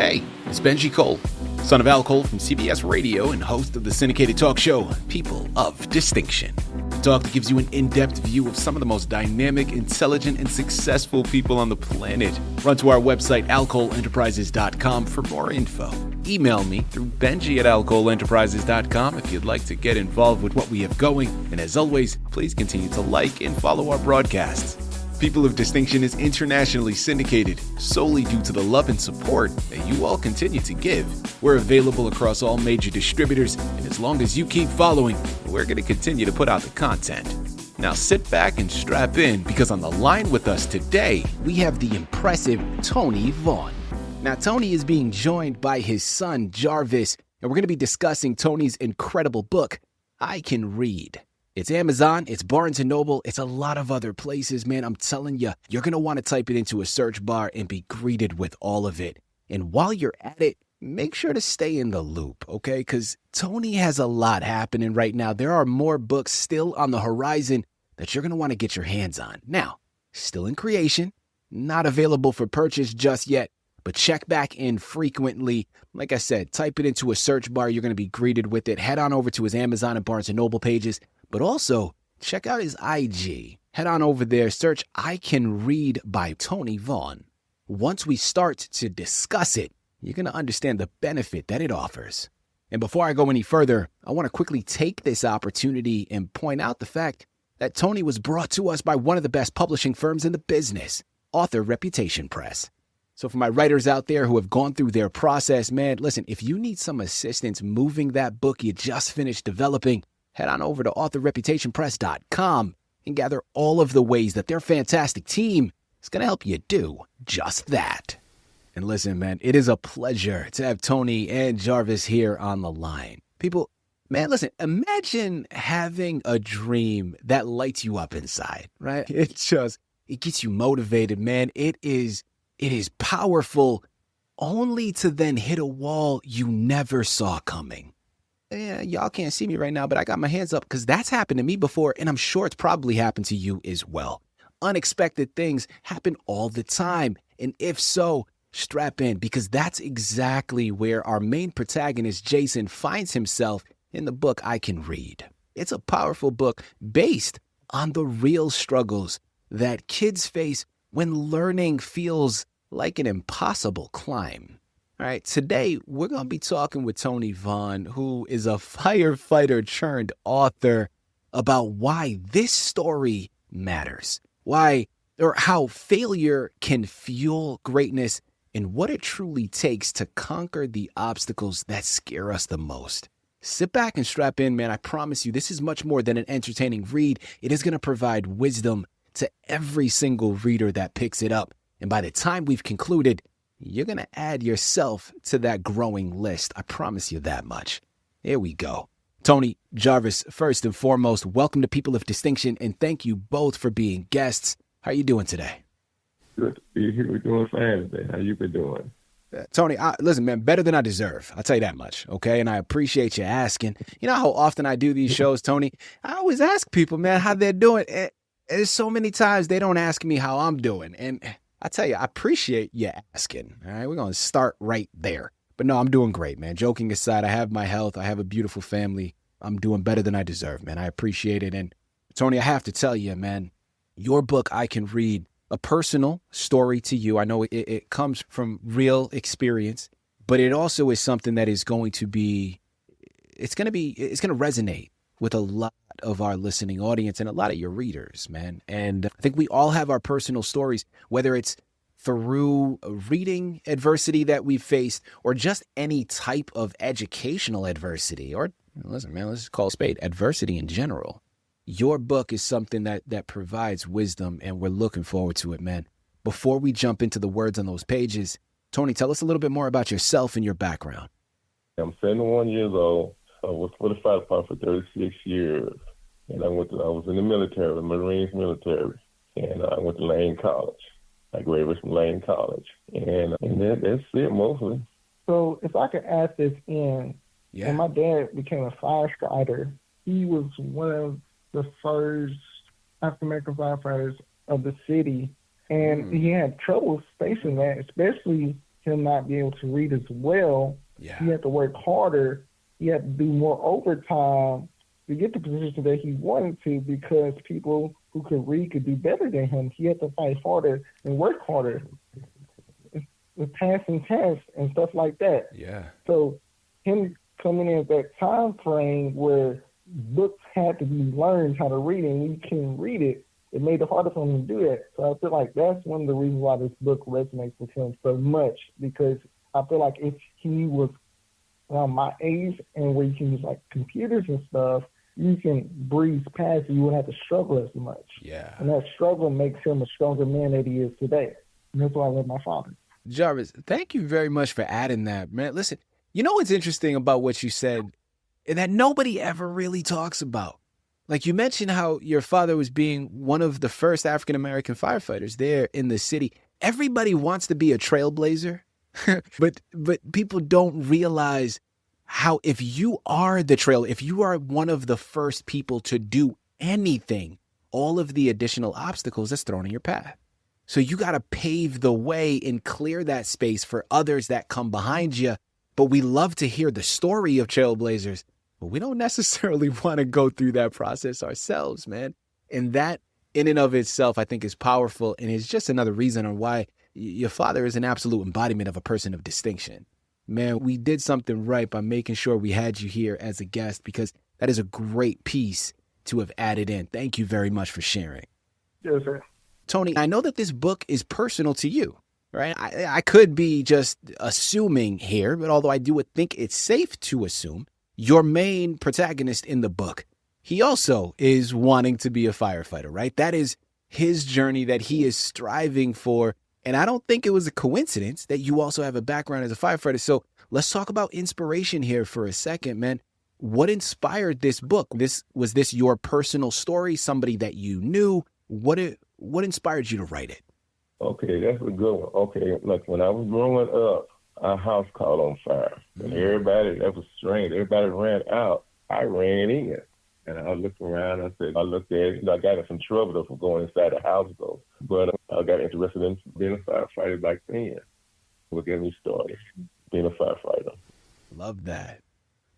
Hey, it's Benji Cole, son of Al Cole from CBS Radio and host of the syndicated talk show, People of Distinction. The talk that gives you an in-depth view of some of the most dynamic, intelligent, and successful people on the planet. Run to our website, alcoleenterprises.com for more info. Email me through benji@alcoleenterprises.com if you'd like to get involved with what we have going. And as always, please continue to like and follow our broadcasts. People of Distinction is internationally syndicated solely due to the love and support that you all continue to give. We're available across all major distributors, and as long as you keep following, we're going to continue to put out the content. Now sit back and strap in, because on the line with us today, we have the impressive Tony Vaughan. Now, Tony is being joined by his son, Jarvis, and we're going to be discussing Tony's incredible book, I Can Read. It's Amazon, it's Barnes & Noble, it's a lot of other places, man. I'm telling you, you're going to want to type it into a search bar and be greeted with all of it. And while you're at it, make sure to stay in the loop, okay? Because Tony has a lot happening right now. There are more books still on the horizon that you're going to want to get your hands on. Now, still in creation, not available for purchase just yet, but check back in frequently. Like I said, type it into a search bar. You're going to be greeted with it. Head on over to his Amazon and Barnes & Noble pages. But also, check out his IG. Head on over there, search I Can Read by Tony Vaughan. Once we start to discuss it, you're going to understand the benefit that it offers. And before I go any further, I want to quickly take this opportunity and point out the fact that Tony was brought to us by one of the best publishing firms in the business, Author Reputation Press. So for my writers out there who have gone through their process, man, listen, if you need some assistance moving that book you just finished developing, head on over to authorreputationpress.com and gather all of the ways that their fantastic team is going to help you do just that. And listen, man, it is a pleasure to have Tony and Jarvis here on the line. People, man, listen, imagine having a dream that lights you up inside, right? It gets you motivated, man. It is powerful, only to then hit a wall you never saw coming. Yeah, y'all can't see me right now, but I got my hands up because that's happened to me before, and I'm sure it's probably happened to you as well. Unexpected things happen all the time, and if so, strap in, because that's exactly where our main protagonist, Jason, finds himself in the book I Can Read. It's a powerful book based on the real struggles that kids face when learning feels like an impossible climb. All right, today we're going to be talking with Tony Vaughan, who is a firefighter turned author, about why this story matters, how failure can fuel greatness, and what it truly takes to conquer the obstacles that scare us the most. Sit back and strap in, man. I promise you, this is much more than an entertaining read. It is going to provide wisdom to every single reader that picks it up. And by the time we've concluded, you're going to add yourself to that growing list. I promise you that much. Here we go. Tony, Jarvis, first and foremost, welcome to People of Distinction, and thank you both for being guests. How are you doing today? Good to be here. We're doing fine today. How you been doing? Tony, listen, man, better than I deserve. I'll tell you that much, okay? And I appreciate you asking. You know how often I do these shows, Tony? I always ask people, man, how they're doing. And there's so many times they don't ask me how I'm doing. And I tell you, I appreciate you asking. All right, we're going to start right there. But no, I'm doing great, man. Joking aside, I have my health. I have a beautiful family. I'm doing better than I deserve, man. I appreciate it. And Tony, I have to tell you, man, your book, I Can Read, a personal story to you. I know it comes from real experience, but it also is something that is going to resonate with a lot of our listening audience and a lot of your readers, man. And I think we all have our personal stories, whether it's through reading adversity that we've faced or just any type of educational adversity, or listen, man, let's just call it spade, adversity in general. Your book is something that provides wisdom, and we're looking forward to it, man. Before we jump into the words on those pages, Tony, tell us a little bit more about yourself and your background. I'm 71 years old. I was for the fire department for 36 years. And I was in the military, the Marines military. And I went to Lane College. I graduated from Lane College. And that's it mostly. So if I could add this in, when my dad became a firefighter, he was one of the first African-American firefighters of the city. And he had trouble facing that, especially him not being able to read as well, he had to work harder. He had to do more overtime to get the position that he wanted to, because people who could read could do better than him. He had to fight harder and work harder with passing tests and stuff like that. Yeah. So him coming in at that time frame where books had to be learned how to read, and we couldn't read it, it made it harder for him to do that. So I feel like that's one of the reasons why this book resonates with him so much, because I feel like if he was around my age and where you can use like computers and stuff, you can breeze past it. You wouldn't have to struggle as much. Yeah. And that struggle makes him a stronger man that he is today. And that's why I love my father. Jarvis, thank you very much for adding that, man. Listen, you know what's interesting about what you said that nobody ever really talks about? Like, you mentioned how your father was being one of the first African-American firefighters there in the city. Everybody wants to be a trailblazer, but people don't realize how if you are if you are one of the first people to do anything, all of the additional obstacles that's thrown in your path. So you got to pave the way and clear that space for others that come behind you. But we love to hear the story of trailblazers, but we don't necessarily want to go through that process ourselves, man. And that in and of itself, I think, is powerful. And it's just another reason on why your father is an absolute embodiment of a person of distinction. Man, we did something right by making sure we had you here as a guest, because that is a great piece to have added in. Thank you very much for sharing. Yes, sir. Tony, I know that this book is personal to you, right? I could be just assuming here, but although I do think it's safe to assume, your main protagonist in the book, he also is wanting to be a firefighter, right? That is his journey that he is striving for. And I don't think it was a coincidence that you also have a background as a firefighter. So let's talk about inspiration here for a second, man. What inspired this book? Was this your personal story, somebody that you knew? What inspired you to write it? Okay, that's a good one. Okay, like when I was growing up, our house caught on fire. And everybody, that was strange. Everybody ran out. I ran in. And I looked around, I looked at it, I got in some trouble for going inside the house though. But I got interested in being a firefighter back then. What got me started, being a firefighter. Love that.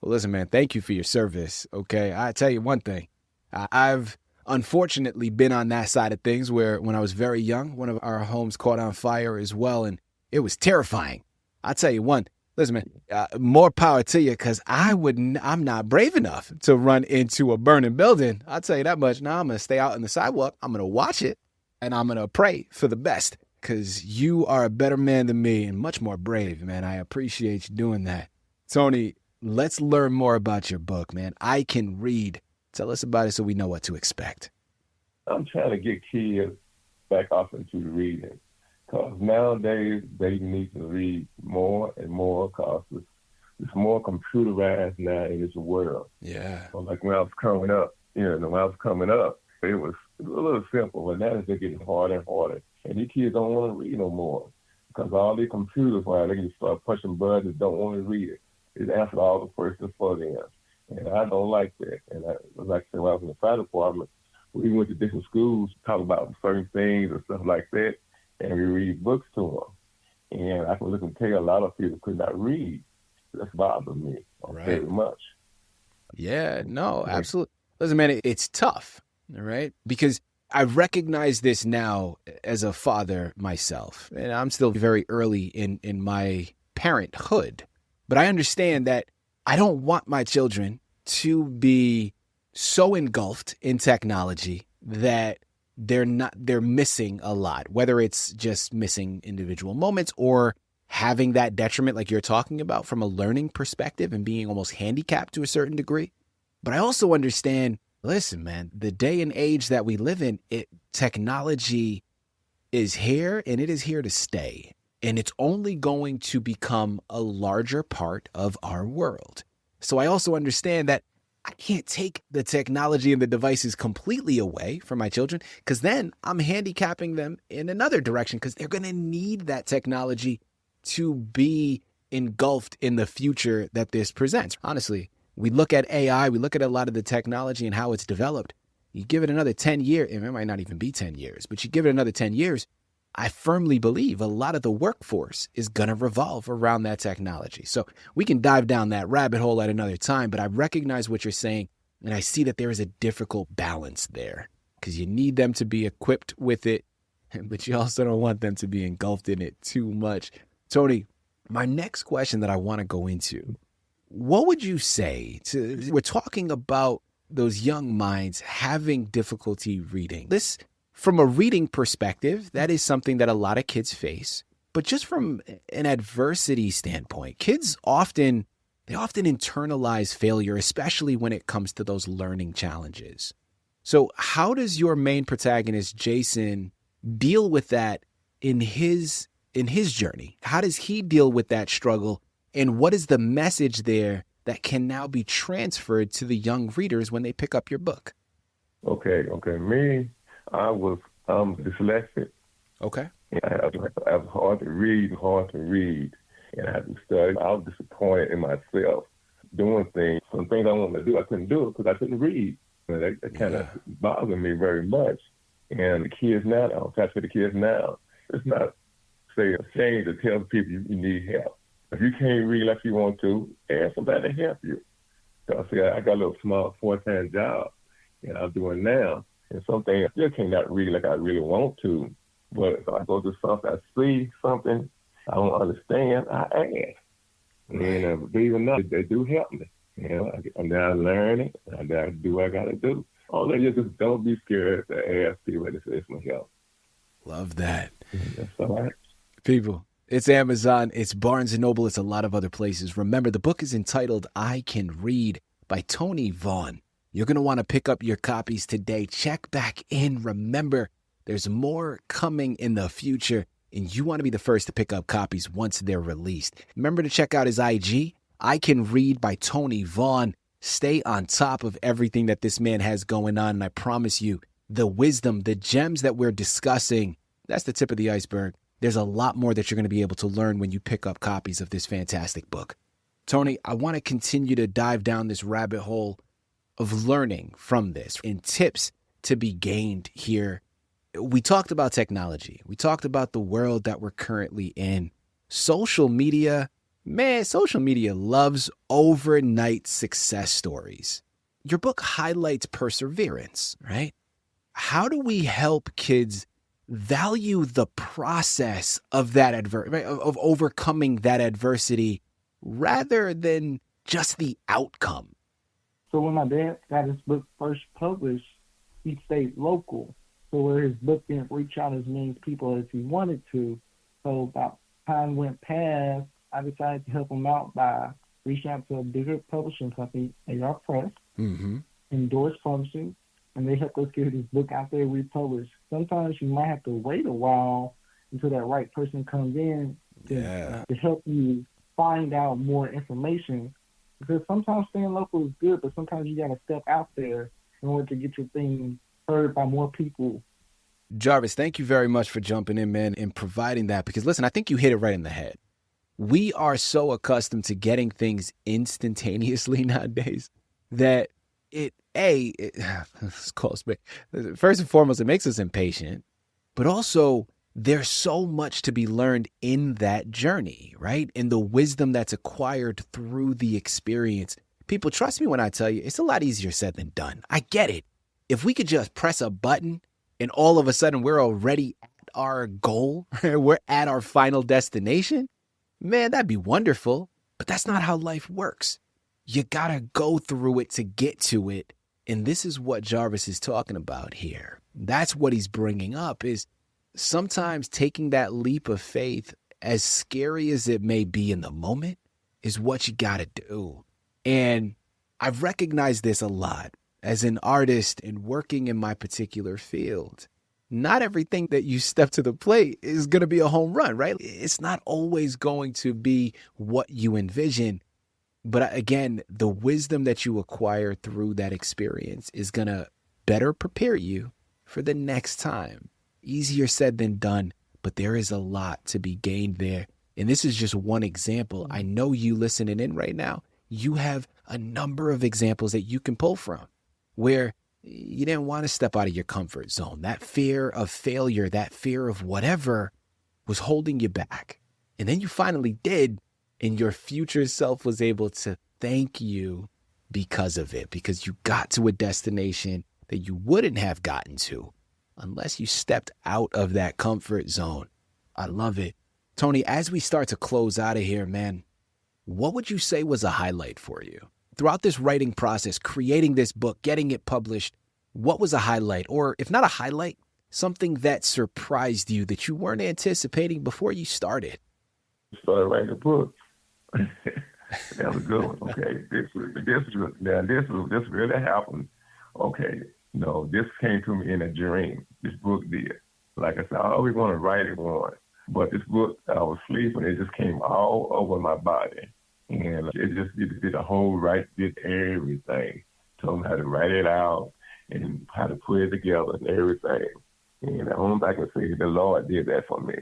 Well, listen, man, thank you for your service, okay? I tell you one thing. I've unfortunately been on that side of things where when I was very young, one of our homes caught on fire as well, and it was terrifying. I'll tell you one. Listen, man, more power to you, because I'm not brave enough to run into a burning building. I'll tell you that much. Now I'm going to stay out on the sidewalk. I'm going to watch it, and I'm going to pray for the best, because you are a better man than me and much more brave, man. I appreciate you doing that. Tony, let's learn more about your book, man. I Can Read. Tell us about it so we know what to expect. I'm trying to get kids back off into reading. Because nowadays, they need to read more and more, because it's more computerized now in this world. Yeah. So like when I was coming up, it was a little simple, but now they're getting harder and harder. And these kids don't want to read no more, because all these computers, they can start pushing buttons, don't want to read it. It answers all the questions for them. And I don't like that. And like I said, when I was in the fire department, we went to different schools, talk about certain things and stuff like that. And we read books to them. And I can look and tell a lot of people could not read. That's bothering me very much. Yeah, no, absolutely. Listen, man, it's tough, all right? Because I recognize this now as a father myself. And I'm still very early in my parenthood. But I understand that I don't want my children to be so engulfed in technology that they're missing a lot, whether it's just missing individual moments or having that detriment like you're talking about from a learning perspective and being almost handicapped to a certain degree. But I also understand, listen, man, the day and age that we live in, technology is here and it is here to stay. And it's only going to become a larger part of our world. So I also understand that I can't take the technology and the devices completely away from my children, because then I'm handicapping them in another direction, because they're going to need that technology to be engulfed in the future that this presents. Honestly, we look at AI, we look at a lot of the technology and how it's developed. You give it another 10 years, and it might not even be 10 years, but you give it another 10 years, I firmly believe a lot of the workforce is going to revolve around that technology. So we can dive down that rabbit hole at another time, but I recognize what you're saying, and I see that there is a difficult balance there because you need them to be equipped with it, but you also don't want them to be engulfed in it too much. Tony, my next question that I want to go into, what would you say we're talking about those young minds having difficulty reading. This, from a reading perspective, that is something that a lot of kids face. But just from an adversity standpoint, kids often internalize failure, especially when it comes to those learning challenges. So how does your main protagonist, Jason, deal with that in his journey? How does he deal with that struggle? And what is the message there that can now be transferred to the young readers when they pick up your book? Okay. Me, I'm dyslexic. Okay. And I was hard to read, and I had to study. I was disappointed in myself doing things. Some things I wanted to do, I couldn't do it because I couldn't read. And that kind of bothered me very much. And the kids now, I'll try to say the kids now, it's not, say, a shame to tell people you need help. If you can't read like you want to, ask somebody to help you. So I got a little small part-time job, and I'm doing now. And some things I still cannot read like I really want to. But if I go to something, I see something I don't understand, I ask. And believe it or not, they do help me. You know, I'm now learning, and I gotta do what I gotta do. All that is just don't be scared to ask people to say some help. Love that. That's all right. People, it's Amazon, it's Barnes & Noble, it's a lot of other places. Remember, the book is entitled I Can Read by Tony Vaughan. You're going to want to pick up your copies today. Check back in. Remember, there's more coming in the future, and you want to be the first to pick up copies once they're released. Remember to check out his IG, I Can Read by Tony Vaughan. Stay on top of everything that this man has going on, and I promise you, the wisdom, the gems that we're discussing, that's the tip of the iceberg. There's a lot more that you're going to be able to learn when you pick up copies of this fantastic book. Tony, I want to continue to dive down this rabbit hole of learning from this and tips to be gained here. We talked about technology. We talked about the world that we're currently in. Social media, man, social media loves overnight success stories. Your book highlights perseverance, right? How do we help kids value the process of that of overcoming that adversity rather than just the outcome? So when my dad got his book first published, he stayed local. So where his book didn't reach out as many people as he wanted to. So about time went past, I decided to him out by reaching out to a bigger publishing company, AR Press, Endorsed Publishing, and they helped us get his book out there republished. Sometimes you might have to wait a while until that right person comes in to help you find out more information. Because sometimes staying local is good, but sometimes you got to step out there in order to get your thing heard by more people. Jarvis, thank you very much for jumping in, man, and providing that. Because listen, I think you hit it right in the head. We are so accustomed to getting things instantaneously nowadays that it's close, but first and foremost, it makes us impatient, but also there's so much to be learned in that journey, right? And the wisdom that's acquired through the experience. People, trust me when I tell you, it's a lot easier said than done. I get it. If we could just press a button and all of a sudden we're already at our goal, we're at our final destination, man, that'd be wonderful. But that's not how life works. You gotta go through it to get to it. And this is what Jarvis is talking about here. That's what he's bringing up, is sometimes taking that leap of faith, as scary as it may be in the moment, is what you gotta do. And I've recognized this a lot as an artist and working in my particular field. Not everything that you step to the plate is going to be a home run, right? It's not always going to be what you envision. But again, the wisdom that you acquire through that experience is going to better prepare you for the next time. Easier said than done, but there is a lot to be gained there. And this is just one example. I know you listening in right now, you have a number of examples that you can pull from where You didn't want to step out of your comfort zone. That fear of failure, that fear of whatever was holding you back. And then you finally did, and your future self was able to thank you because of it, because you got to a destination that you wouldn't have gotten to unless you stepped out of that comfort zone. I love it. Tony, as we start to close out of here, man, what would you say was a highlight for you? Throughout this writing process, creating this book, getting it published, what was a highlight? Or if not a highlight, something that surprised you that you weren't anticipating before you started? Started writing a book. That was a good one. Okay, this really happened. Okay, no, this came to me in a dream. This book did. Like I said, I always want to write it one, but this book, I was sleeping, it just came all over my body, and it did a whole did everything. Told me how to write it out and how to put it together and everything. And the only thing I can say is the Lord did that for me.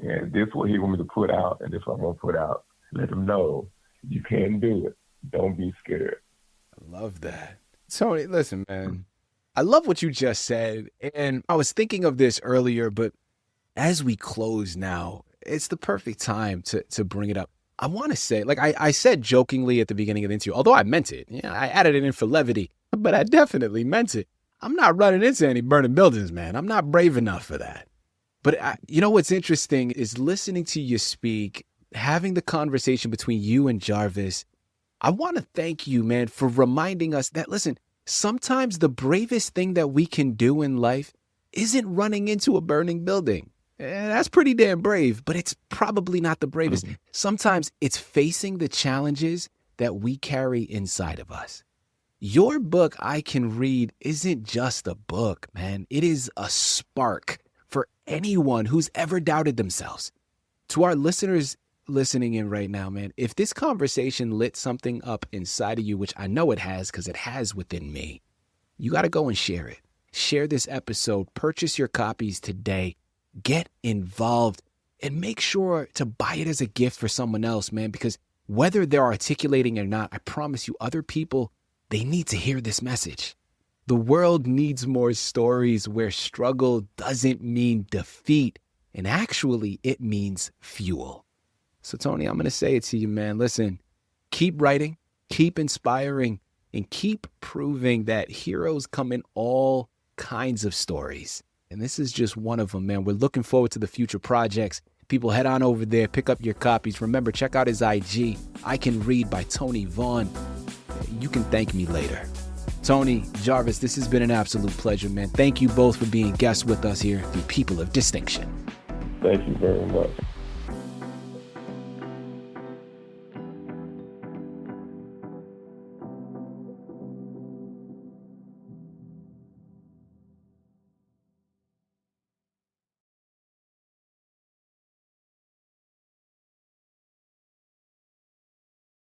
And this is what He want me to put out, and this is what I'm going to put out. Let them know you can do it. Don't be scared. I love that. Tony, listen, man, I love what you just said. And I was thinking of this earlier, but as we close now, it's the perfect time to bring it up. I want to say, like I said jokingly at the beginning of the interview, although I meant it. Yeah, I added it in for levity, but I definitely meant it. I'm not running into any burning buildings, man. I'm not brave enough for that. But you know what's interesting is listening to you speak, having the conversation between you and Jarvis. I want to thank you, man, for reminding us that, listen, sometimes the bravest thing that we can do in life isn't running into a burning building. That's pretty damn brave, but it's probably not the bravest. Sometimes it's facing the challenges that we carry inside of us. Your book, I Can Read, isn't just a book, man. It is a spark for anyone who's ever doubted themselves. To our listeners listening in right now, man, if this conversation lit something up inside of you, which I know it has because it has within me, you got to go and share it. Share this episode. Purchase your copies today. Get involved and make sure to buy it as a gift for someone else, man, because whether they're articulating or not, I promise you, other people, they need to hear this message. The world needs more stories where struggle doesn't mean defeat, and actually it means fuel. So, Tony, I'm going to say it to you, man. Listen, keep writing, keep inspiring, and keep proving that heroes come in all kinds of stories. And this is just one of them, man. We're looking forward to the future projects. People, head on over there, pick up your copies. Remember, check out his IG, I Can Read by Tony Vaughan. You can thank me later. Tony, Jarvis, this has been an absolute pleasure, man. Thank you both for being guests with us here through People of Distinction. Thank you very much.